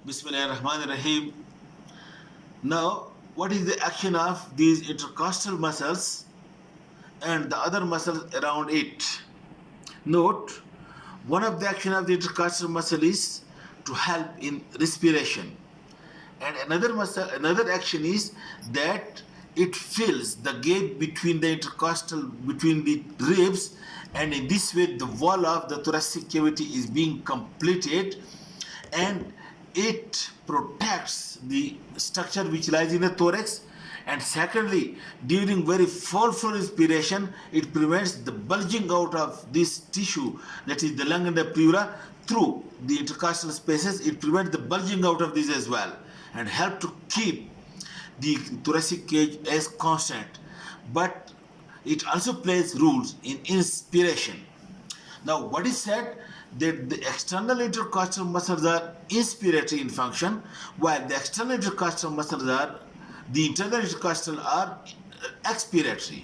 Bismillahirrahmanirrahim. Now, what is the action of these intercostal muscles and the other muscles around it? Note, one of the action of the intercostal muscle is to help in respiration, and another action is that it fills the gap between the intercostal between the ribs, and in this way the wall of the thoracic cavity is being completed, and it protects the structure which lies in the thorax. And secondly, during very forceful inspiration, it prevents the bulging out of this tissue, that is the lung and the pleura, through the intercostal spaces. It prevents the bulging out of this as well, and help to keep the thoracic cage as constant. But it also plays roles in inspiration. Now, what is said that the external intercostal muscles are inspiratory in function, while the external intercostal muscles are the internal intercostal are expiratory.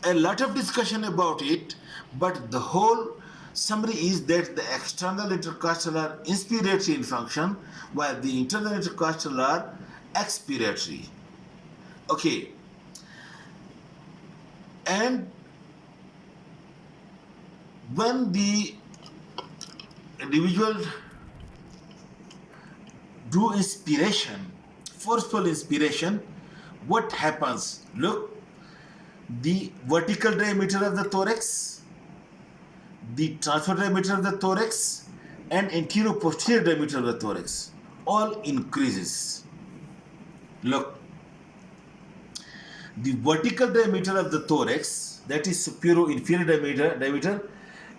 A lot of discussion about it, but the whole summary is that the external intercostal are inspiratory in function, while the internal intercostal are expiratory. Okay, and when the individual do inspiration, forceful inspiration, what happens? Look, the vertical diameter of the thorax, the transverse diameter of the thorax, and anterior posterior diameter of the thorax all increases. Look, the vertical diameter of the thorax, that is superior inferior diameter,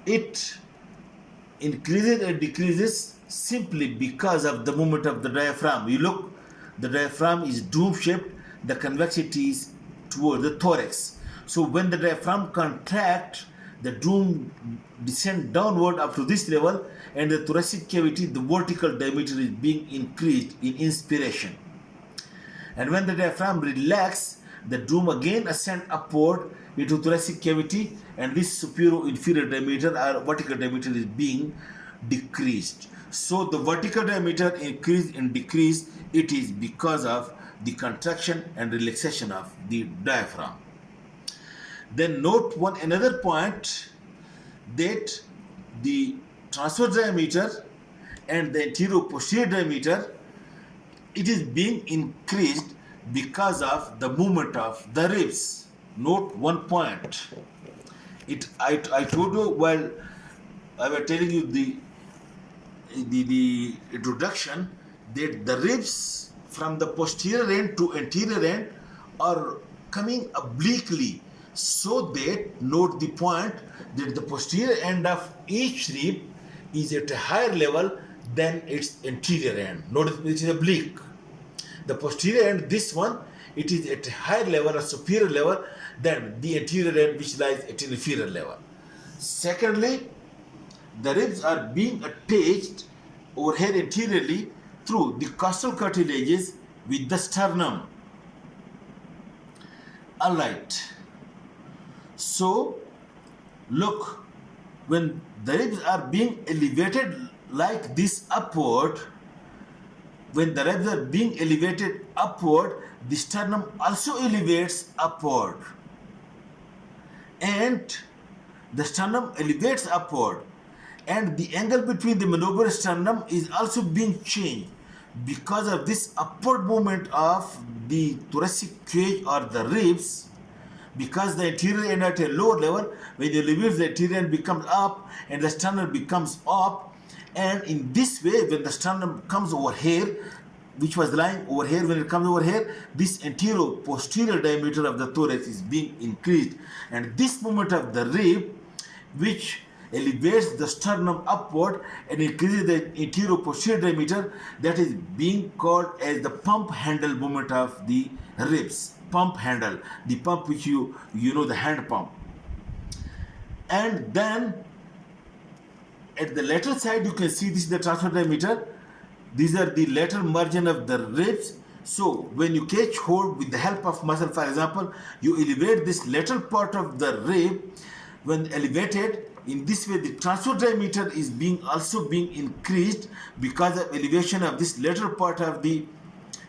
it increases and decreases simply because of the movement of the diaphragm. You look, the diaphragm is dome shaped, the convexity is toward the thorax. So when the diaphragm contracts, the dome descends downward up to this level, and the thoracic cavity, the vertical diameter is being increased in inspiration. And when the diaphragm relaxes, the dome again ascends upward into thoracic cavity, and this superior inferior diameter or vertical diameter is being decreased. So the vertical diameter increase and decrease, it is because of the contraction and relaxation of the diaphragm. Then note another point, that the transverse diameter and the anterior posterior diameter, it is being increased because of the movement of the ribs. Note one point. I told you while I was telling you the introduction, that the ribs from the posterior end to anterior end are coming obliquely, so that, note the point, that the posterior end of each rib is at a higher level than its anterior end. Notice it is oblique. The posterior end, this one, it is at a higher level, a superior level, than the anterior end, which lies at an inferior level. Secondly, the ribs are being attached over here anteriorly through the costal cartilages with the sternum. Alright. So, look, when the ribs are being elevated like this upward, when the ribs are being elevated upward, the sternum also elevates upward. And the sternum elevates upward, and the angle between the manubrial sternum is also being changed because of this upward movement of the thoracic cage or the ribs. Because the anterior end at a lower level, when you elevate, the anterior end becomes up and the sternum becomes up, and in this way, when the sternum comes over here, which was lying over here, when it comes over here, this anterior posterior diameter of the thorax is being increased, and this movement of the rib, which elevates the sternum upward and increases the anterior posterior diameter, that is being called as the pump handle movement of the ribs. Pump handle, the pump which you know, the hand pump. And then at the lateral side, you can see this is the transverse diameter. These are the lateral margin of the ribs. So when you catch hold with the help of muscle, for example, you elevate this lateral part of the rib. When elevated, In this way, the transverse diameter is also being increased because of elevation of this later part of the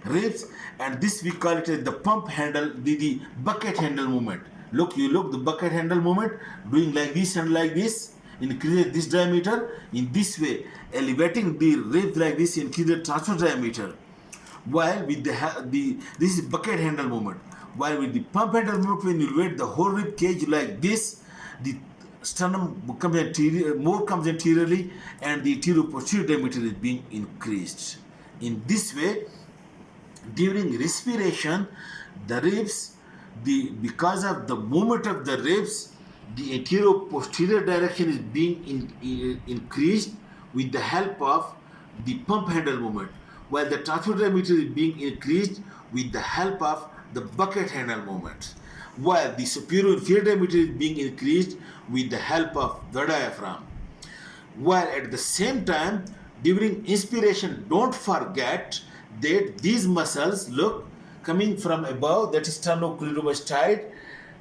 ribs, and this we call it as the pump handle, the bucket handle movement. Look, the bucket handle movement, doing like this and like this, increase this diameter. In this way, elevating the ribs like this increase the transverse diameter. While with this is bucket handle movement. While with the pump handle movement, when you elevate the whole rib cage like this, the sternum becomes more comes anteriorly, and the anterior posterior diameter is being increased. In this way, during respiration, the ribs, because of the movement of the ribs, the anterior posterior direction is being increased with the help of the pump handle movement, while the transverse diameter is being increased with the help of the bucket handle movement, while the superior inferior diameter is being increased with the help of the diaphragm. While at the same time, during inspiration, don't forget that these muscles, look, coming from above, that is sternocleidomastoid,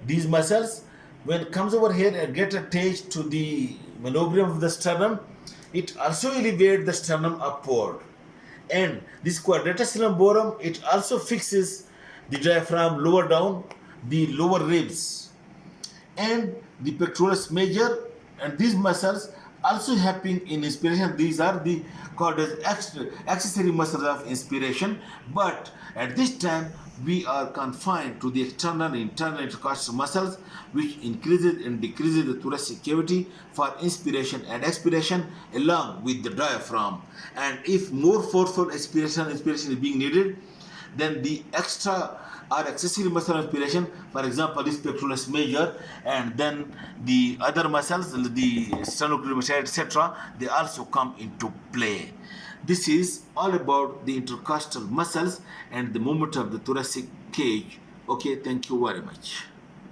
these muscles, when it comes over here and get attached to the manubrium of the sternum, it also elevates the sternum upward. And this quadratus lumborum, it also fixes the diaphragm lower down, the lower ribs, and the pectoralis major, and these muscles also helping in inspiration. These are the called as accessory muscles of inspiration, but at this time we are confined to the external and internal intercostal muscles, which increases and decreases the thoracic cavity for inspiration and expiration along with the diaphragm. And if more forceful inspiration is being needed, then the extra or accessory muscle inspiration, for example, this pectoralis major, and then the other muscles, the sternocleidomastoid, etc., they also come into play. This is all about the intercostal muscles and the movement of the thoracic cage. Okay, thank you very much.